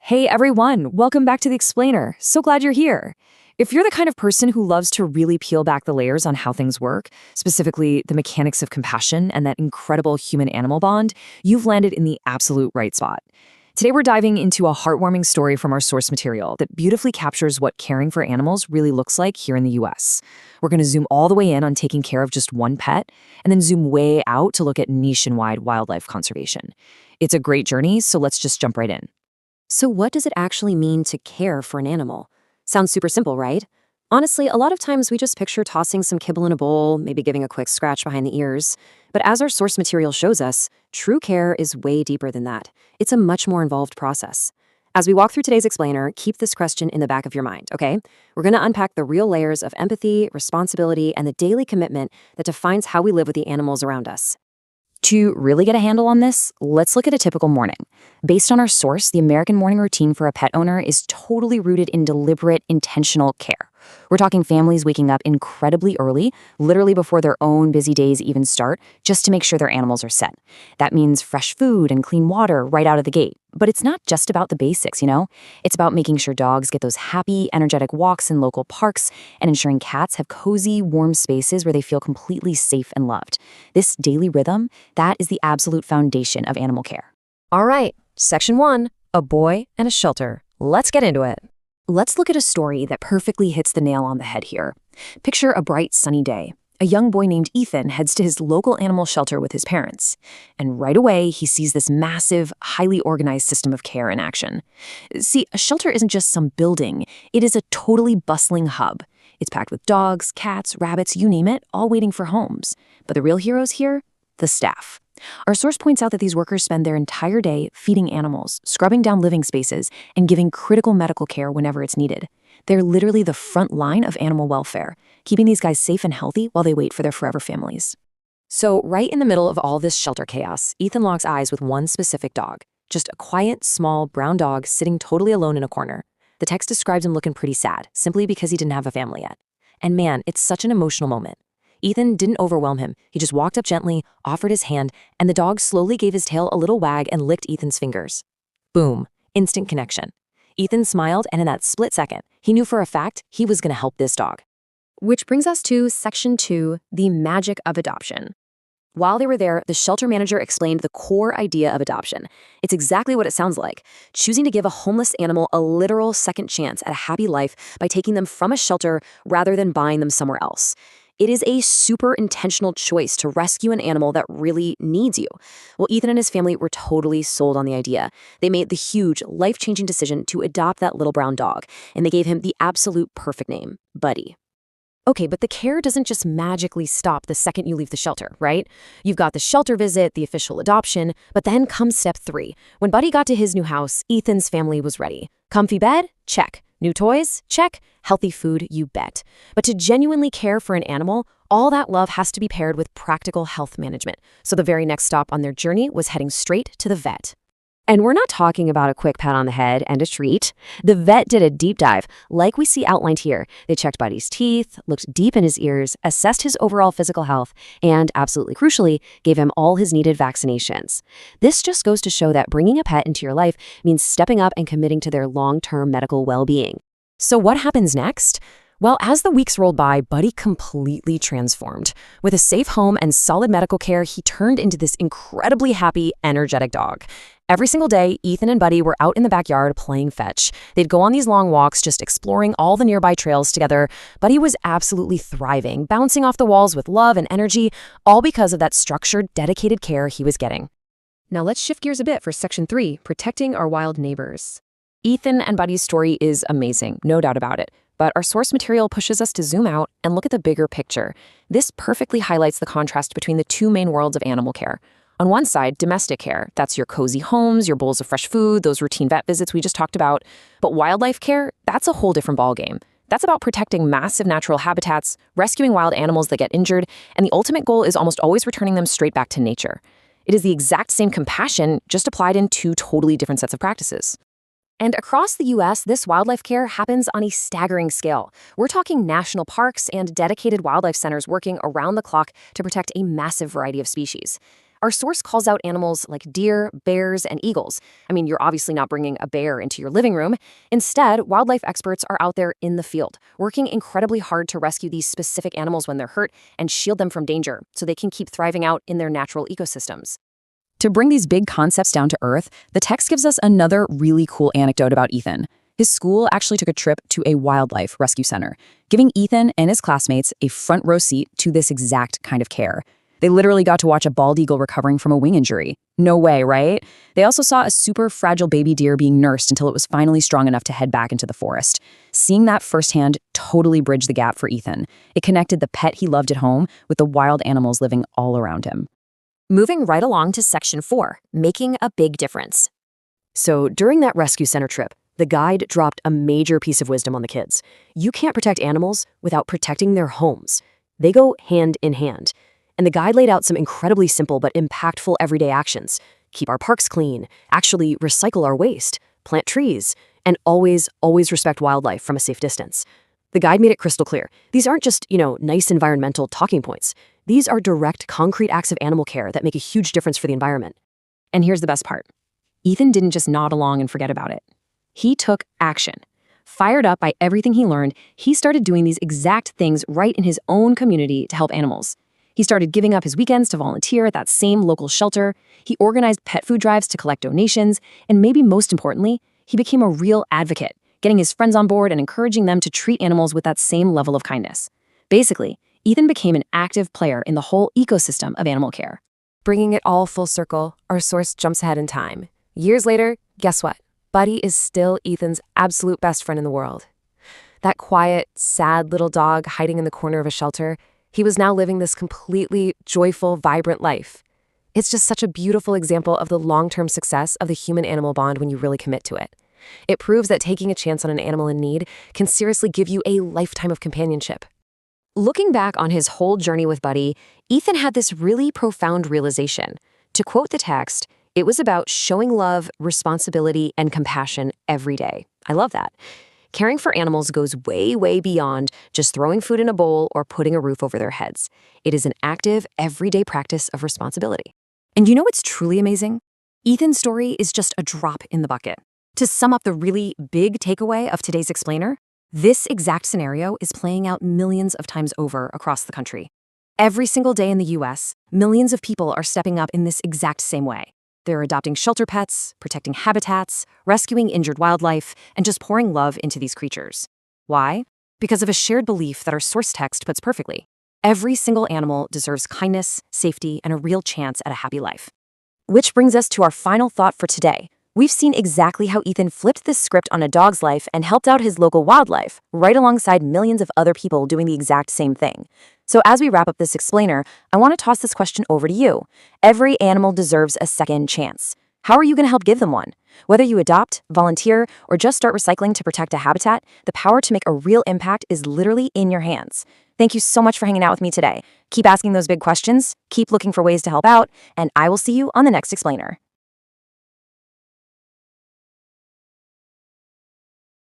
Hey everyone, welcome back to The Explainer. So glad you're here. If you're the kind of person who loves to really peel back the layers on how things work, specifically the mechanics of compassion and that incredible human-animal bond, you've landed in the absolute right spot. Today we're diving into a heartwarming story from our source material that beautifully captures what caring for animals really looks like here in the US. We're going to zoom all the way in on taking care of just one pet, and then zoom way out to look at nationwide wildlife conservation. It's a great journey, so let's just jump right in. So what does it actually mean to care for an animal? Sounds super simple, right? Honestly, a lot of times we just picture tossing some kibble in a bowl, maybe giving a quick scratch behind the ears. But as our source material shows us, true care is way deeper than that. It's a much more involved process. As we walk through today's explainer, keep this question in the back of your mind, okay? We're going to unpack the real layers of empathy, responsibility, and the daily commitment that defines how we live with the animals around us. To really get a handle on this, let's look at a typical morning. Based on our source, the American morning routine for a pet owner is totally rooted in deliberate, intentional care. We're talking families waking up incredibly early, literally before their own busy days even start, just to make sure their animals are set. That means fresh food and clean water right out of the gate. But it's not just about the basics, you know? It's about making sure dogs get those happy, energetic walks in local parks and ensuring cats have cozy, warm spaces where they feel completely safe and loved. This daily rhythm, that is the absolute foundation of animal care. All right, Section 1, a boy and a shelter. Let's get into it. Let's look at a story that perfectly hits the nail on the head here. Picture a bright, sunny day. A young boy named Ethan heads to his local animal shelter with his parents. And right away, he sees this massive, highly organized system of care in action. See, a shelter isn't just some building. It is a totally bustling hub. It's packed with dogs, cats, rabbits, you name it, all waiting for homes. But the real heroes here? The staff. Our source points out that these workers spend their entire day feeding animals, scrubbing down living spaces, and giving critical medical care whenever it's needed. They're literally the front line of animal welfare, keeping these guys safe and healthy while they wait for their forever families. So right in the middle of all this shelter chaos, Ethan locks eyes with one specific dog. Just a quiet, small, brown dog sitting totally alone in a corner. The text describes him looking pretty sad, simply because he didn't have a family yet. And man, it's such an emotional moment. Ethan didn't overwhelm him. He just walked up gently, offered his hand, and the dog slowly gave his tail a little wag and licked Ethan's fingers. Boom. Instant connection. Ethan smiled, and in that split second, he knew for a fact he was going to help this dog. Which brings us to Section 2, the magic of adoption. While they were there, the shelter manager explained the core idea of adoption. It's exactly what it sounds like, choosing to give a homeless animal a literal second chance at a happy life by taking them from a shelter rather than buying them somewhere else. It is a super intentional choice to rescue an animal that really needs you. Well, Ethan and his family were totally sold on the idea. They made the huge, life-changing decision to adopt that little brown dog, and they gave him the absolute perfect name, Buddy. Okay, but the care doesn't just magically stop the second you leave the shelter, right? You've got the shelter visit, the official adoption, but then comes step 3. When Buddy got to his new house, Ethan's family was ready. Comfy bed? Check. New toys? Check. Healthy food? You bet. But to genuinely care for an animal, all that love has to be paired with practical health management. So the very next stop on their journey was heading straight to the vet. And we're not talking about a quick pat on the head and a treat. The vet did a deep dive, like we see outlined here. They checked Buddy's teeth, looked deep in his ears, assessed his overall physical health, and, absolutely crucially, gave him all his needed vaccinations. This just goes to show that bringing a pet into your life means stepping up and committing to their long-term medical well-being. So what happens next? Well, as the weeks rolled by, Buddy completely transformed. With a safe home and solid medical care, he turned into this incredibly happy, energetic dog. Every single day, Ethan and Buddy were out in the backyard playing fetch. They'd go on these long walks, just exploring all the nearby trails together. Buddy was absolutely thriving, bouncing off the walls with love and energy, all because of that structured, dedicated care he was getting. Now let's shift gears a bit for Section 3, protecting our wild neighbors. Ethan and Buddy's story is amazing, no doubt about it. But our source material pushes us to zoom out and look at the bigger picture. This perfectly highlights the contrast between the two main worlds of animal care. On one side, domestic care. That's your cozy homes, your bowls of fresh food, those routine vet visits we just talked about. But wildlife care, that's a whole different ballgame. That's about protecting massive natural habitats, rescuing wild animals that get injured, and the ultimate goal is almost always returning them straight back to nature. It is the exact same compassion, just applied in two totally different sets of practices. And across the US, this wildlife care happens on a staggering scale. We're talking national parks and dedicated wildlife centers working around the clock to protect a massive variety of species. Our source calls out animals like deer, bears, and eagles. I mean, you're obviously not bringing a bear into your living room. Instead, wildlife experts are out there in the field, working incredibly hard to rescue these specific animals when they're hurt and shield them from danger so they can keep thriving out in their natural ecosystems. To bring these big concepts down to earth, the text gives us another really cool anecdote about Ethan. His school actually took a trip to a wildlife rescue center, giving Ethan and his classmates a front row seat to this exact kind of care. They literally got to watch a bald eagle recovering from a wing injury. No way, right? They also saw a super fragile baby deer being nursed until it was finally strong enough to head back into the forest. Seeing that firsthand totally bridged the gap for Ethan. It connected the pet he loved at home with the wild animals living all around him. Moving right along to Section 4, making a big difference. So during that rescue center trip, the guide dropped a major piece of wisdom on the kids. You can't protect animals without protecting their homes. They go hand in hand. And the guide laid out some incredibly simple but impactful everyday actions. Keep our parks clean, actually recycle our waste, plant trees, and always respect wildlife from a safe distance. The guide made it crystal clear. These aren't just, nice environmental talking points. These are direct, concrete acts of animal care that make a huge difference for the environment. And here's the best part. Ethan didn't just nod along and forget about it. He took action. Fired up by everything he learned, he started doing these exact things right in his own community to help animals. He started giving up his weekends to volunteer at that same local shelter. He organized pet food drives to collect donations. And maybe most importantly, he became a real advocate, getting his friends on board and encouraging them to treat animals with that same level of kindness. Basically, Ethan became an active player in the whole ecosystem of animal care. Bringing it all full circle, our source jumps ahead in time. Years later, guess what? Buddy is still Ethan's absolute best friend in the world. That quiet, sad little dog hiding in the corner of a shelter, he was now living this completely joyful, vibrant life. It's just such a beautiful example of the long-term success of the human-animal bond when you really commit to it. It proves that taking a chance on an animal in need can seriously give you a lifetime of companionship. Looking back on his whole journey with Buddy, Ethan had this really profound realization. To quote the text, it was about showing love, responsibility, and compassion every day. I love that. Caring for animals goes way beyond just throwing food in a bowl or putting a roof over their heads. It is an active, everyday practice of responsibility. And you know what's truly amazing? Ethan's story is just a drop in the bucket. To sum up the really big takeaway of today's explainer, this exact scenario is playing out millions of times over across the country. Every single day in the US, millions of people are stepping up in this exact same way. They're adopting shelter pets, protecting habitats, rescuing injured wildlife, and just pouring love into these creatures. Why? Because of a shared belief that our source text puts perfectly. Every single animal deserves kindness, safety, and a real chance at a happy life. Which brings us to our final thought for today. We've seen exactly how Ethan flipped this script on a dog's life and helped out his local wildlife, right alongside millions of other people doing the exact same thing. So as we wrap up this explainer, I want to toss this question over to you. Every animal deserves a second chance. How are you going to help give them one? Whether you adopt, volunteer, or just start recycling to protect a habitat, the power to make a real impact is literally in your hands. Thank you so much for hanging out with me today. Keep asking those big questions, keep looking for ways to help out, and I will see you on the next explainer.